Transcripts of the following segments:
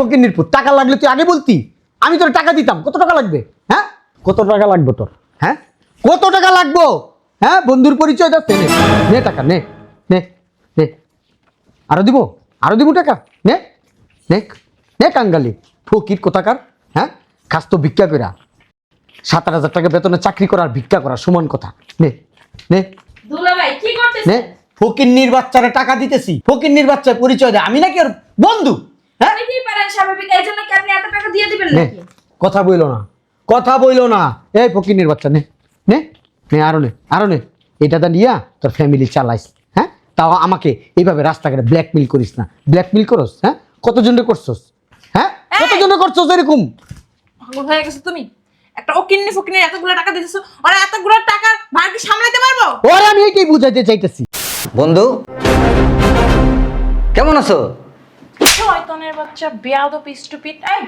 ফকিন্নির পুত, টাকা লাগলে তুই আগে বলতি, আমি তোর টাকা দিতাম। কত টাকা লাগবে? হ্যাঁ, কত টাকা লাগবে তোর? হ্যাঁ, কত টাকা লাগবো? হ্যাঁ, বন্ধুর পরিচয় দাস, নে নে টাকা, নে নে নে। আরো দিব, আরো দিব টাকা, নে নে নে। কাঙ্গালি ফকির কোথাকার। হ্যাঁ, খাস তো ভিক্ষা করা। 7,000 টাকা বেতনে চাকরি করার ভিক্ষা করা সমান কথা। নে নে দুলাভাই কি করতেছেন? নে। ফকিন্নির বাচ্চারে টাকা দিতেছি, ফকিন্নির বাচ্চার পরিচয় দেয়, আমি নাকি ওর বন্ধু? হ্যাঁ, আপনি কি পারেন স্বাভাবিক, এই জন্য কি আপনি এত টাকা দিয়ে দিবেন নে, নাকি? কথা বইলো না, কথা বইলো না। এই ফকিন্নির বাচ্চা, নে নে নে, আরো নে, আরো নে। এটা নিয়া তোর ফ্যামিলি চালাইস। হ্যাঁ, তাও আমাকে এইভাবে রাস্তাঘাটে ব্ল্যাকমেল করিস না। ব্ল্যাকমেল করস? হ্যাঁ, কতজনে করছস? হ্যাঁ, কতজনে করছস এরকম? পাগল হয়ে গেছো তুমি? একটা ওকিন্নি ফকিন্নি এতগুলো টাকা দিতেছো, আর এতগুলো টাকা ভার কি সামলাতে পারবো? ওরে আমি এইটাই বুঝাইতে চাইতেছি। বন্ধু কেমন আছো? শয়তানের বাচ্চা, বেয়াদব, স্টুপিড। এই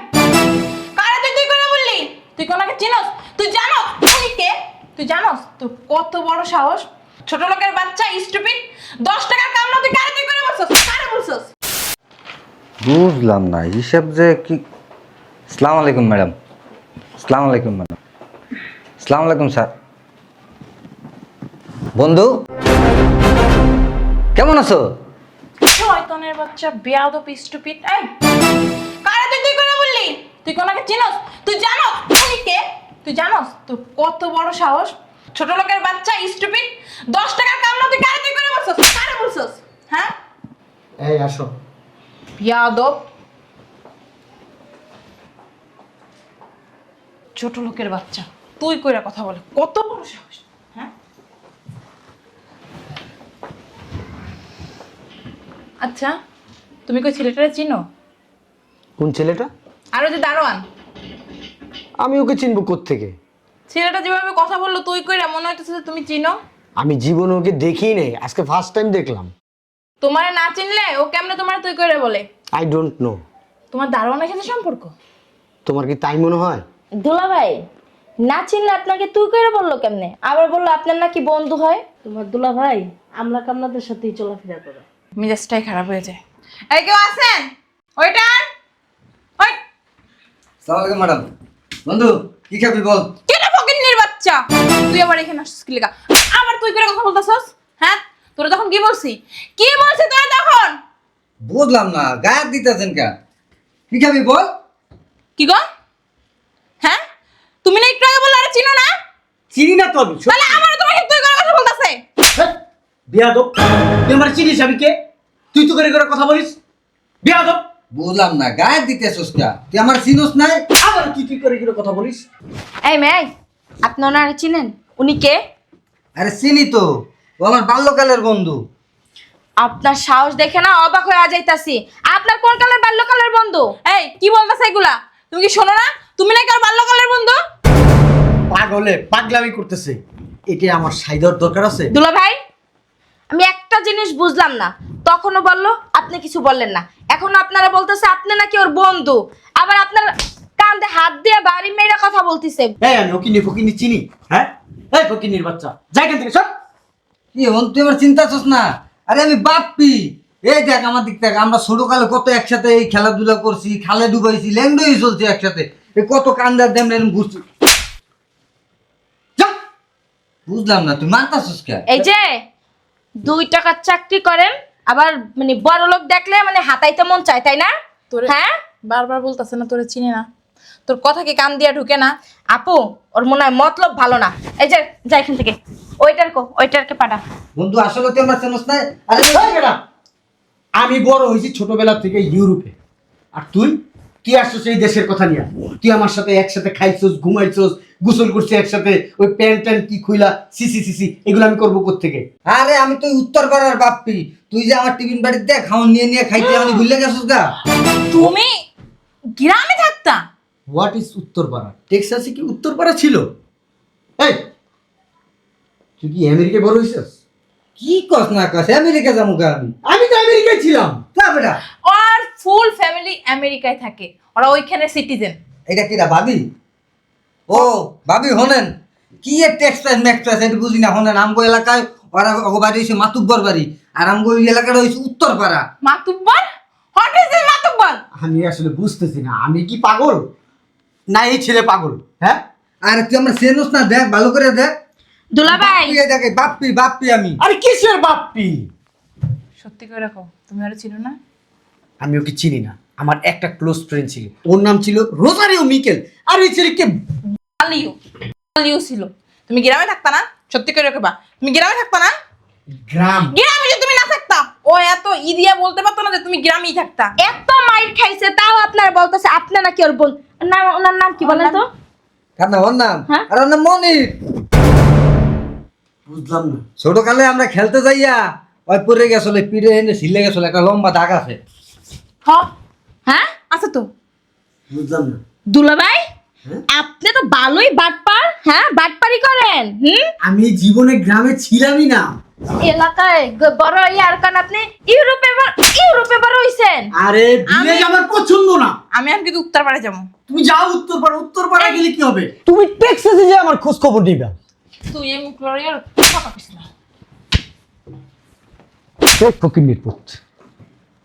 কারে তুই করে বললি? তুই কোনাকে চিনস? তুই জানোস তুই কে? তুই জানোস তোর কত বড় সাহস? ছোট লোকের বাচ্চা, স্টুপিড। 10 টাকার কাম না, তুই কারে তুই করে বলছস? কারে বলছস? বুঝলাম না হিসাব যে কি। আসসালামু আলাইকুম ম্যাডাম। আসসালামু আলাইকুম ম্যাডাম। আসসালামু আলাইকুম স্যার। বন্ধু কেমন আছো? শয়তানের বাচ্চা, বেয়াদব, স্টুপিড। এই কারে তুই করে বললি? তুই কোনাকে চিনস? তুই জানোস তুই কে? তুই জানোস তোর কত বড় সাহস? ছোট লোকের বাচ্চা, স্টুপিড। 10 টাকার কাম না, তুই কারে তুই করে বলছস? কারে বলছস? হ্যাঁ, এই আসো। বেয়াদব, ছোট লোকের বাচ্চা, তুই কইরা কথা বলে কত বড় সাহস? হ্যাঁ, আচ্ছা তুমি কই ছেলেটারে চিনো? কোন ছেলেটা? আর ওই যে দারোয়ান, আমি ওকে চিনবো কোত্থেকে? ছেলেটা যেভাবে কথা বললো তুই কইরা, মনে হইতেছে যে তুমি চিনো। আমি জীবনে ওকে দেখিই নেই, আজকে ফার্স্ট টাইম দেখলাম। তোমার না চিনলে ও কেমনে তোমার তুই কইরা বলে? I don't know. তোমার দারোয়ানের সাথে সম্পর্ক? তোমার কি তাই মনে হয়? দুলাভাই না চিনলে আপনাকে তুই করে বললো কেমনে? আবার বললো আপনার নাকি বন্ধু হয়। তোমার দুলাভাই আমলা কামলাদের সাথেই চলাফেরা করে। মেজাজটাই খারাপ হয়ে যায়। এই কেউ আছেন? ওইটার ওই আসসালামু আলাইকুম ম্যাডাম। বন্ধু কি খাবি বল? কেন ফকিন্নির বাচ্চা, তুই আবার এখানে আসছিস কি লাগা? আবার তুই করে কথা বলতাছস? হ্যাঁ, তোরা তখন কি বলছি? কি বলছিস তোরা তখন? বুঝলাম না, গায়ে দিতেছেন কেন? কি খাবি বল? কি গো? হ্যাঁ, তুমি না একটু আগে বললে আরে চিনো না? চিনি না তো আমি। তাহলে আমার তোমাকে তুই করে কথা বলতাছে। বিয়াদব, তুই আমার চিনিস আমি কে? তুই তো করে করে কথা বলিস। বিয়াদব, বুঝলাম না, গায়ে দিতেছস কে? তুই আমার চিনোস নাই? আবার তুই করে করে কথা বলিস। এই মেয়ে, আপনি ওনারা চিনেন? উনি কে? আরে চিনি তো, ও আমার বাল্যকালের বন্ধু। আপনার সাহস দেখে না অবাক হয়ে যাইতাছি। আপনার কোন কালের বাল্যকালের বন্ধু? এই কি বলতাছে এগুলা? তুমি কি শোনো না? তুমি নাকি আর বাল্যকালের বন্ধু? পাগলে পাগলামি করতেছে। এটা আমার সাইদার দরকার আছে? দুলা ভাই, আমি একটা জিনিস বুঝলাম না। তখনও বললো আপনি কিছু বললেন না, এখন আপনারা বলতেছে আপনি নাকি ওর বন্ধু। আবার আপনার কাঁধে হাত দিয়ে বাড়ি মেয়েরা কথা বলতিছে। এই আমি ওকিনি ফকিনি চিনি? হ্যাঁ, এই ফকিনির বাচ্চা যাই কেন থেকে সব। কি হন তুই আমার চিন্তাছস না? আরে আমি বাপ্পি। এই দেখ আমার দিক থেকে, আমরা ছোটকালে কত একসাথে এই খেলাধুলা করছি, খালে ডুবাইছি, ল্যাংডই চলছি একসাথে। এই কত কান্দার দেম ঘুরছি। যা। বুঝলাম না তুই মানতাছস কে? এই যে 2 টাকার চাকরি করেন, আবার মানে বড় লোক দেখলে মানে হাতাইতে মন চায়, তাই না? তোরে হ্যাঁ বারবার বলতাছে না তোরে চিনি না? তোর কথা কি কান দিয়া ঢুকে না? আপু, ওর মনে হয় মতলব ভালো না। এই যে যা এখান থেকে, ওইটারকে পাঠা। বন্ধু আসলে তুই আমার চিনোস না? আরে এই বেটা, আমি বড় হয়েছি ছোটবেলা থেকে ইউরোপে। আর তুই তুই আসছিস এই দেশের কথা নিয়ে। তুই আমার সাথে একসাথে খাইছস, ঘুমাইছস, গোসল করছিস একসাথে, ওই প্যান্ট ট্যান্ট কি খুইলা সিসি সিসি এগুলো আমি করবো কোত্থেকে? আরে আমি তো উত্তর পাড়ার বাপ্পি। তুই যে আমার টিফিন বাড়িতে দেখ খাওয়ান নিয়ে নিয়ে খাইতে আমি ভুলে গেছিস গা। তুমি গ্রামে থাকতা? What is Uttarpara? টেক্সাসে কি উত্তরপাড়া ছিল? এই তুই কি আমেরিকায় বড় হয়েছিস? কি কস না কস, আমেরিকা যাবো গা আমি? আমি তো আমেরিকায় ছিলাম। না বেটা, আর ফুল ফ্যামিলি আমেরিকায় থাকে, ওরা ওইখানে সিটিজেন। এটা কিরা ভাবি? ও ভাবি হনেন কি টেক্সটাইল ম্যাক্সটাইল এটা বুঝি না। হনেন আমগো এলাকায় ওরা বাড়ি হয়েছে মাতুব্বর বাড়ি, আর আমগো ওই এলাকাটা হয়েছে উত্তরপাড়া। মাতুব্বর? হোয়াট ইজ দিস মাতব্বর? আমি আসলে বুঝতেছি না, আমি কি পাগল না এই ছেলে পাগল? হ্যাঁ, আরে তুই আমরা চেনোস না, দেখ ভালো করে দেখ। দুলাভাই তুই দেখ, এই বাপ্পি বাপ্পি আমি। আরে কিসের বাপ্পি? সত্যি করে রাখো, তুমি আর চিনো না? আমি ওকে চিনি না। আমার একটা ক্লোজ ফ্রেন্ড ছিল, ওর নাম ছিল রোজারিও মিকেল। আর এই ছেলেকে আলিও আলিও ছিল। তুমি গ্রামে থাকতা না? সত্যি করে রাখবা, তুমি গ্রামে থাকতা না? গ্রাম গ্রামে যদি তুমি না থাকতা, ও এত ইদিয়া বলতে পারতো না যে তুমি গ্রামেই থাকতা। এত মাইর খাইছে তাও আপনারা বলতেছে আপনি নাকি ওর বোন। নাম, ওনার নাম কি বলেন তো? কার নাম? ওর নাম? হ্যাঁ? আর ওর নাম মনির। বুঝলাম না। ছোটকালে আমরা খেলতে যাইয়া ওই পরে গেছিল, পিড়ে এনে ছিলে গেছিল, একটা লম্বা দাগ আছে। হ, হ্যাঁ আছে তো। বুঝলাম না। দুলাভাই, আপনি তো ভালোই বাটপার, হ্যাঁ বাটপারি করেন। আমি জীবনে গ্রামে ছিলামই না। এলাকায় বড় ইয়ার কারণ আপনি ইউরোপে বড় হইছেন। আরে ভিলেজ আমার পছন্দ না। আমি আর কিন্তু উত্তরপাড়া যাবো। তুমি যাও উত্তরপাড়া, উত্তরপাড়া গেলে কি হবে? তুমি টেক্সাসে যে আমার খোঁজ খবর নিবা। তুই এই মুখ লড়াই আর কথা কইস না। তোর ফকিন্নির পুত,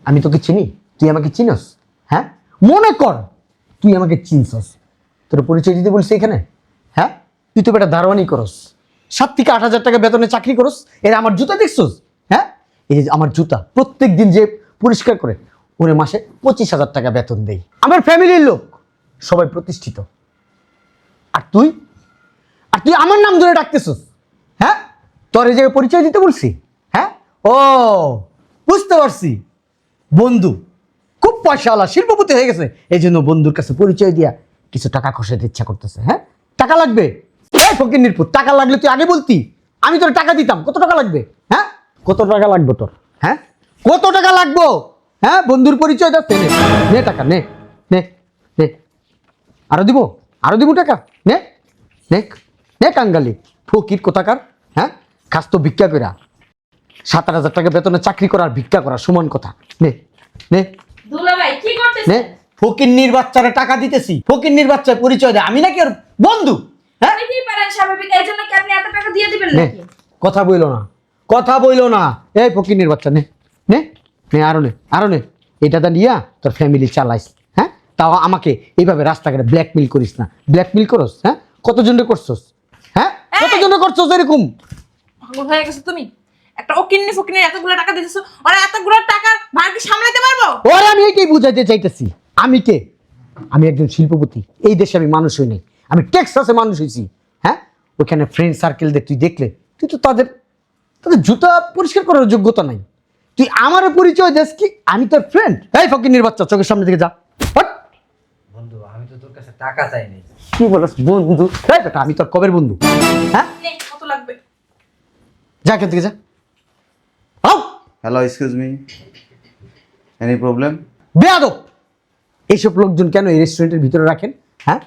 আমি তোকে চিনি, তুই আমাকে চিনস? হ্যাঁ, মনে কর তুই আমাকে চিনছস। তোর পরিচয় দিতে বলছি এখানে? হ্যাঁ, তুই তো বেটা দারোয়ানি করস, 7 থেকে 8,000 টাকা বেতনে চাকরি করস। এরা আমার জুতা দেখছস? হ্যাঁ, এই যে আমার জুতা প্রত্যেক দিন যে পরিষ্কার করে, ওরে মাসে 25,000 টাকা বেতন দেই। আমার ফ্যামিলির লোক সবাই প্রতিষ্ঠিত। আর তুই আমার নাম ধরে ডাকতেছস? হ্যাঁ, তোর এই জায়গায় পরিচয় দিতে বলছি? হ্যাঁ, ও বুঝতে পারছি, বন্ধু খুব পয়সাওয়ালা শিল্পপতি হয়ে গেছে, এই জন্য বন্ধুর কাছে পরিচয় দিয়া কিছু টাকা খসাইতে ইচ্ছা করতেছে। হ্যাঁ, টাকা লাগবে? এই ফকিন্নির পুত, টাকা লাগলে তুই আগে বলতি, আমি তোর টাকা দিতাম। কত টাকা লাগবে? হ্যাঁ, কত টাকা লাগবে তোর? হ্যাঁ, কত টাকা লাগবো? হ্যাঁ, বন্ধুর পরিচয় দাস, নে নে টাকা, নে নে নে। আরো দিব টাকা, নে নে নে। কাঙ্গালি ফকির কোথাকার। হ্যাঁ, খাস তো ভিক্ষা কইরা। 7,000 টাকা বেতনে চাকরি করার ভিক্ষা করা সমান কথা। নে নে দুলাভাই কি নে। করতেছেন? ফকিন্নির বাচ্চারে টাকা দিতেছি, ফকিন্নির বাচ্চার পরিচয় দেয়, আমি নাকি ওর বন্ধু? হ্যাঁ, হইতেই পারেন স্বাভাবিক, এই জন্য কি আপনি এত টাকা দিয়ে দিবেন নে, নাকি? কথা বইলো না। এই ফকিন্নির বাচ্চা, নে নে নে, আরো নে। এটা দা নিয়া তোর ফ্যামিলি চালাইস। হ্যাঁ, তাও আমাকে এইভাবে রাস্তাঘাটে ব্ল্যাকমেইল করিস না। ব্ল্যাকমেইল করস? হ্যাঁ, কতজনে করছস? হ্যাঁ, কতজনে করছস এরকম? পাগল হয়ে গেছো তুমি? একটা ওকিন্নি ফকিন্নি এতগুলো টাকা দিতেছো, আর এতগুলো টাকা ভার কি সামলাতে পারবো? ওরে আমি এইটাই বুঝাইতে চাইতেছি। আমি কে? আমি একজন শিল্পপতি। এই দেশে আমি মানুষ হই নাই, আমি টেক্সাসে মানুষ হয়েছি। হ্যাঁ, ওখানে ফ্রেন্ড সার্কেলদের তুই দেখলে, তুই তো তাদের জুতা পরিষ্কার করার যোগ্যতা নাই। তুই আমার পরিচয় দেশ কি আমি তোর ফ্রেন্ড? এই ফকিন্নির বাচ্চা, চোখের সামনে থেকে যা। হট! বন্ধু, আমি তো তোর কাছে টাকা চাইনি। কি বলস বন্ধু? এই বেটা, আমি তোর কবের বন্ধু? হ্যাঁ, নে, কত লাগবে? যা এখান থেকে যা। আও! Hello, excuse me, any problem? বেয়াদব! এইসব লোকজন কেন এই রেস্টুরেন্টের ভিতরে রাখেন? হ্যাঁ,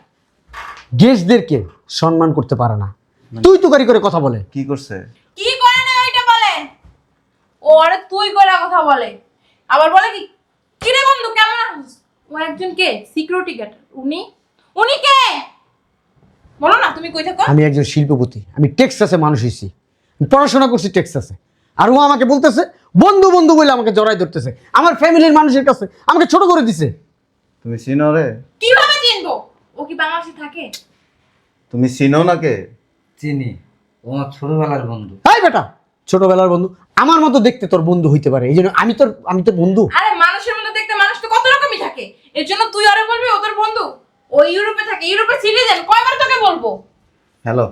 গেস্টদেরকে সম্মান করতে পারে না, তুই তুকারি করে কথা বলে। কি করছে? কি করে না ওইটা বলে? ও আরে তুই করে কথা বলে, আবার বলে কি কি রে বন্ধু কেমন আছিস? ও একজন কে সিকিউরিটি গার্ড। উনি কে বলো না, তুমি কই থাকো? আমি একজন শিল্পপতি, আমি টেক্সাসে মানুষ হয়েছি, আমি পড়াশোনা করছি টেক্সাসে। আর ও আমাকে বলতেছে বন্ধু বন্ধু বলে আমাকে জড়াই ধরতেছে, আমার ফ্যামিলির মানুষের কাছে আমাকে ছোট করে দিছে। তুমি চিনো রে? কিভাবে চিনবো? ও কি বাংলাদেশে থাকে? তুমি চিনো নাকে? চিনি, ও আমার ছোটবেলার বন্ধু। হাই বেটা, ছোটবেলার বন্ধু? আমার মতো দেখতে তোর বন্ধু হইতে পারে, এই জন্য আমি তোর বন্ধু? আরে মানুষের মধ্যে দেখতে মানুষ তো কত রকমই থাকে, এর জন্য তুই আরে বলবি ও তোর বন্ধু? ও ইউরোপে থাকে, ইউরোপে সিটিজেন, কয়বার তোকে বলবো? হ্যালো,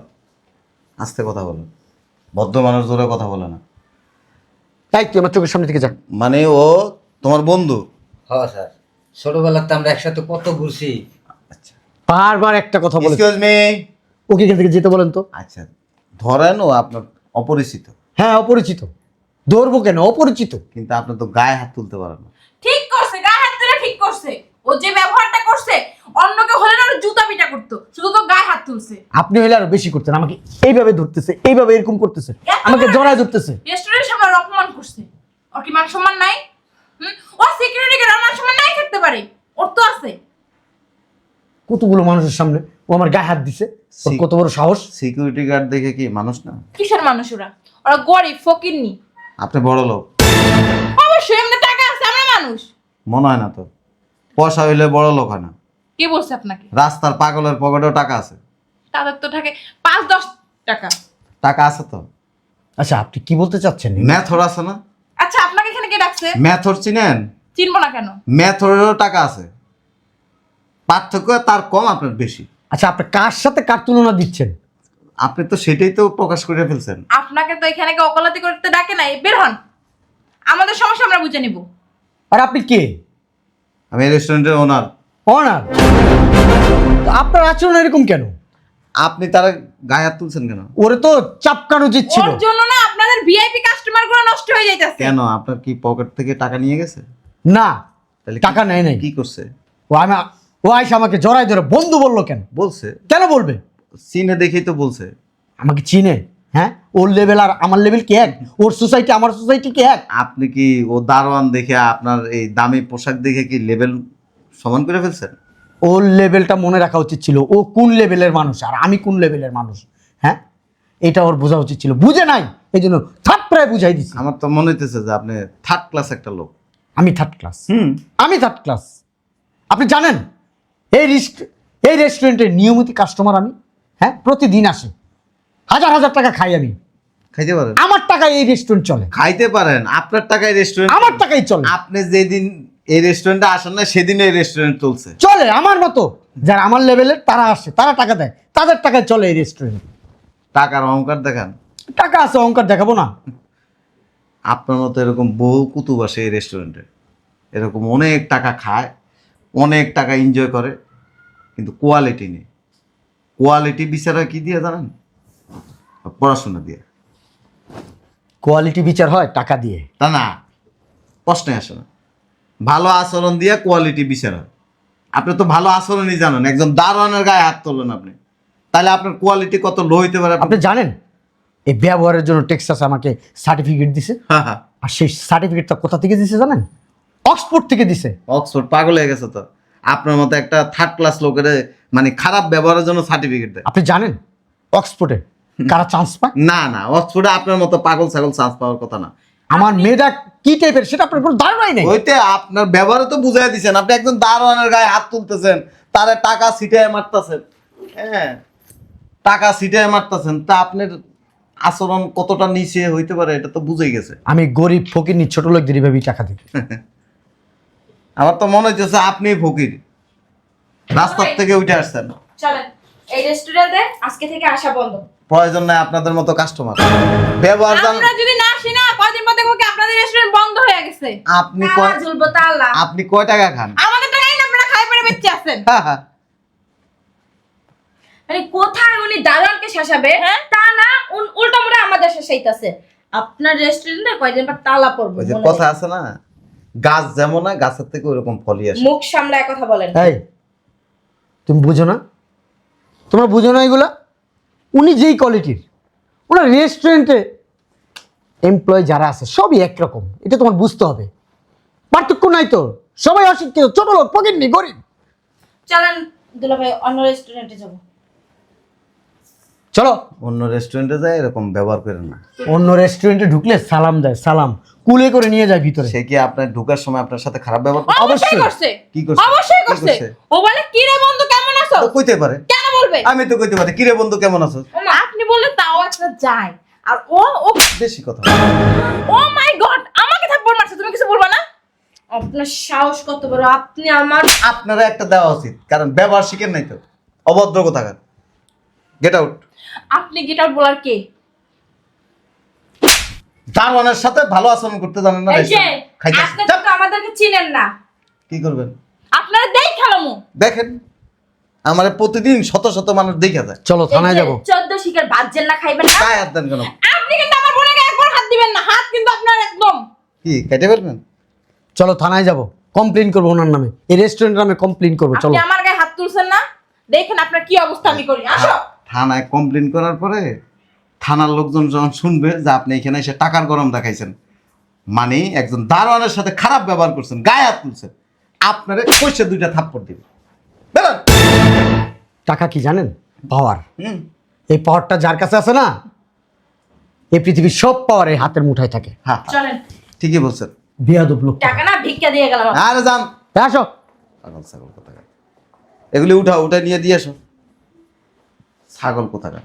আস্তে কথা বলো, ভদ্র মানুষ ধরে কথা বলে না। তাই তুই আমার চোখের সামনে থেকে যা। মানে ও তোমার বন্ধু? হ্যাঁ স্যার, ছোটবেলাতে আমরা একসাথে কত ঘুরছি। আচ্ছা, বারবার একটা কথা বলে। Excuse me. ওকে এখান থেকে যেতে বলেন তো। আচ্ছা, ধরেন ও আপনার অপরিচিত, হ্যাঁ, অপরিচিত। ধরবো কেন? অপরিচিত। কিন্তু আপনি তো গায়ে হাত তুলতে পারেন না। ঠিক করছে, গায়ে হাত তুলে ঠিক করছে। ও যে ব্যবহারটা করছে অন্যকে হলে না ওর জুতা পিটা করতো, শুধু তো গায়ে হাত তুলছে। আপনি হলে আরো বেশি করতেন, আমাকে এইভাবে ধরতেছে, এইভাবে এরকম করতেছে, এত আমাকে বড় জড়ায় ধরতেছে। রেস্টুরেন্টের সামনে ওর অপমান করছে। ওর কি মান সম্মান নাই? ও সিকিউরিটি গার্ড, মান সম্মান নাই থাকতে পারে, ওর তো আছে। কতগুলো মানুষের সামনে ও আমার গায়ে হাত দিছে, ওর কত বড় সাহস! সিকিউরিটি গার্ড দেখে কি মানুষ না? কিসের মানুষ ওরা? ওরা গরিব ফকিন্নি। আপনি বড় লোক। অবশ্যই এমনি টাকা আছে, আমরা মানুষ। মনে হয় না তো। পয়সা হইলে বড় লোক হয় না। কে বলছে আপনাকে? রাস্তার পাগলের পকেটেও টাকা আছে। তাদের তো থাকে 5-10 টাকা। টাকা আছে তো। আচ্ছা আপনি কি বলতে চাচ্ছেন? ম্যাথর আছে না? আচ্ছা আপনাকে এখানে কে ডাকছে? ম্যাথর চিনেন? চিনবো না কেন? ম্যাথরেরও টাকা আছে, পার্থক্য তার কম, আপনার বেশি। আচ্ছা আপনি কার সাথে কার তুলনা দিচ্ছেন? আপনি তো সেটাই তো প্রকাশ করে ফেলছেন। আপনাকে তো এখানে কেউ ওকালতি করতে ডাকে নাই, বের হন। আমাদের সমস্যা আমরা বুঝে নিব। আর আপনি কে? আমি এই রেস্টুরেন্টের ওনার। অনার? আপনার আচরণ এরকম কেন? আপনি তার গায়ে হাত তুলছেন কেন? ওরে তো চাপকানো উচিত ছিল। ওর জন্য না আপনাদের ভিআইপি কাস্টমার গুলো নষ্ট হয়ে যাইতেছে। কেন, আপনার কি পকেট থেকে টাকা নিয়ে গেছে? না, তাহলে টাকা নেয় নাই। কি করছে? ও আয়সা আমাকে জড়াই ধরে বন্ধু বললো কেন? বলছে কেন বলবে? সিনে দেখেই তো বলছে। আমাকে চিনে? হ্যাঁ, ওর লেভেল আর আমার লেভেল কি এক? ওর সোসাইটি আমার সোসাইটি কি এক? আপনি কি ও দারোয়ান দেখে, আপনার এই দামি পোশাক দেখে কি লেভেল সমান করে ফেলছেন? ওর লেভেলটা মনে রাখা উচিত ছিল। ও কোন লেভেলের মানুষ আর আমি কোন লেভেলের মানুষ, হ্যাঁ এটা ওর বোঝা উচিত ছিল। বুঝে নাই, এই জন্য থাপ্পড়ায় বুঝাই দিছি। আমার তো মনে হইতেছে যে আপনি থার্ড ক্লাস একটা লোক। আমি থার্ড ক্লাস? আমি থার্ড ক্লাস? আপনি জানেন এই রেস্টুরেন্টের নিয়মিত কাস্টমার আমি। হ্যাঁ, প্রতিদিন আসে, হাজার হাজার টাকা খাই আমি। খাইতে পারেন? আমার টাকায় এই রেস্টুরেন্ট চলে। খাইতে পারেন, আপনার টাকায় রেস্টুরেন্ট। আমার টাকাই চলে। আপনি যেদিন এই রেস্টুরেন্টে আসেন না সেদিন এই রেস্টুরেন্ট চলছে। চলে আমার মতো, যারা আমার লেভেলের তারা আসে, তারা টাকা দেয়, তাদের টাকায় চলে এই রেস্টুরেন্ট। টাকার অহংকার দেখান। টাকা আছে, অহংকার দেখাবো না? আপনার মতো এরকম বহু কুতুব আসে এই রেস্টুরেন্টে, এরকম অনেক টাকা খায়, অনেক টাকা এনজয় করে, কিন্তু কোয়ালিটি নেই। কোয়ালিটি বিচারা কি দিয়ে জানেন? পড়াশোনা দিয়ে। কোয়ালিটি বিচার হয় টাকা দিয়ে? তা না, প্রশ্নে আসে না। ভালো আচরণ দিয়ে কোয়ালিটি বিচার হয়। আপনি তো ভালো আচরণই জানেন, একজন দারোয়ানের গায়ে হাত তোলেন আপনি, তাহলে আপনার কোয়ালিটি কত লো হইতে পারে আপনি জানেন এই ব্যবহারের জন্য টেক্সাস আমাকে সার্টিফিকেট দিছে। হ্যাঁ হ্যাঁ, আর সেই সার্টিফিকেটটা কোথা থেকে দিছে জানেন? অক্সফোর্ড থেকে দিছে। অক্সফোর্ড পাগল হয়ে গেছে তো। আপনার মতো একটা থার্ড ক্লাস লোকের মানে খারাপ ব্যবহারের জন্য সার্টিফিকেট দেয়। আপনি জানেন অক্সফোর্ডে কারা চান্স পায়? না না, অক্সফোর্ডে আপনার মতো পাগল ছাগল চান্স পাওয়ার কথা না। আমার মেয়েটা কি টাইপের সেটা আপনার কোনো ধারণাই নেই। ওইতে আপনার ব্যবহারে তো বুঝাই দিচ্ছেন। আপনি একজন দারোয়ানের গায়ে হাত তুলতেছেন, তারে টাকা ছিটায় মারতেছেন। হ্যাঁ, টাকা ছিটায় মারতেছেন, তা আপনার আচরণ কতটা নিচে হইতে পারে এটা তো বুঝেই গেছে। আমি গরিব ফকির ছোট লোকদের এইভাবে টাকা দিই। আমার তো মনে হচ্ছে আপনি ফকির, রাস্তার থেকে উঠে আসছেন। চলেন, এই রেস্টুরেন্টে আজকে থেকে আসা বন্ধ। প্রয়োজন নাই আপনাদের মতো কাস্টমার। ব্যবহার আমরা যদি না আসি না, কয়দিন পর দেখবো কি আপনাদের রেস্টুরেন্ট বন্ধ হয়ে গেছে। আপনি তালা ঝুলবো তালা। আপনি কয় টাকা খান? আমাদের টাকাই না আপনারা খাই পরে বেঁচে আছেন। মানে কোথায় উনি দালালকে শাসাবে, হ্যাঁ? তা না উল্টা মোড়ে আমাদের শাসাইতাছে। আপনার রেস্টুরেন্টে কয়দিন পর তালা পড়বে। ওই যে মনে কথা রাখবেন। আছে না, গাছ যেমন হয় গাছের থেকে ওইরকম ফলই আসে। মুখ সামলায় কথা বলেন। এই তুমি বুঝো না? তোমরা বুঝো না এগুলা? উনি যেই কোয়ালিটির, ওনার রেস্টুরেন্টে এমপ্লয়ি যারা আছে সবই একরকম, এটা তোমার বুঝতে হবে। পার্থক্য নাই তো, সবাই অশিক্ষিত, ছোট লোক, ফকিরনি, গরিব। চলেন দুলাভাই, অন্য রেস্টুরেন্টে যাবো। চলো। অন্য রেস্টুরেন্টে যায় এরকম ব্যবহার করেন না। অন্য রেস্টুরেন্টে ঢুকলে সালাম দেয়, সালাম কুলে করে নিয়ে যায় ভিতরে। সে কি আপনার ঢোকার সময় আপনার সাথে খারাপ ব্যবহার করে? অবশ্যই করছে। কি করছে? অবশ্যই কি করছে। করছে? ও বলে কি রে বন্ধু কেমন আছো? ও কইতে পারে, কেন বলবে? আমি তো কইতে পারি, কিরে বন্ধু কেমন আছো? আপনি বললে তাও একটা যায়। আর ও বেশি কথা। ও মাই গড, আমাকে থাপ্পড় মারছে, তুমি কিছু বলবা না? আপনার সাহস কত বড়! আপনি আমার আপনারা একটা দেওয়া উচিত, কারণ ব্যবহার শিখেন নাই তো। অভদ্র কোথাকার। Get out. আপনি গিটার বলার কে? দারোয়ানের সাথে ভালো আচরণ করতে জানেন না? এই যে খাইতে আপনি তো আমাদেরকে চিনেন না। কি করবেন? আপনারা দেই খেলামু। দেখেন, আমার প্রতিদিন শত শত মানুষ দেখা যায়। চলো থানায় যাবো। 14 শিকার ভাজছেন না, খাইবেন না। গায়ে হাত দেন কেন? আপনি কিন্তু আমার বোনকে একবার হাত দিবেন না, হাত কিন্তু আপনার একদম। কি কেটে ফেলবেন? চলো থানায় যাবো, কমপ্লেন করবো ওনার নামে, এই রেস্টুরেন্টের নামে কমপ্লেন করবো। চলো। আপনি আমার গায়ে হাত তুলছেন না, দেখেন আপনার কি অবস্থা আমি করি। আসো। থানায় কমপ্লেন করার পরে থানার লোকজন যখন শুনবে যে আপনি এখানে এসে টাকার গরম দেখাইছেন, মানে একজন দারোয়ানের সাথে খারাপ ব্যবহার করছেন, গায়ে হাত তুলছেন, আপনারে কইসে দুইটা থাপ্পড় দিবে। বেরোন। টাকা কি জানেন? পাওয়ার। হুম, এই পাওয়ারটা যার কাছে আছে না, এই পৃথিবীর সব পাওয়ার এই হাতের মুঠায় থাকে। হ্যাঁ চলেন। ঠিকই বলছেন। বেয়াদব লোক। টাকা না ভিক্ষা দিয়ে গেলাম। আরে যান, আসো। ছাগল ছাগল কোথাকার, এগুলি উঠা নিয়ে দিয়ে আসো। ছাগল কোথাকার,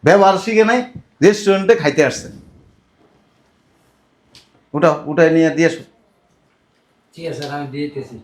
ব্যবহার শিখে নাই, রেস্টুরেন্টে খাইতে আসছে। উঠাই নিয়ে দিয়ে আসো। ঠিক আছে স্যার, আমি দিয়ে দিতেছি।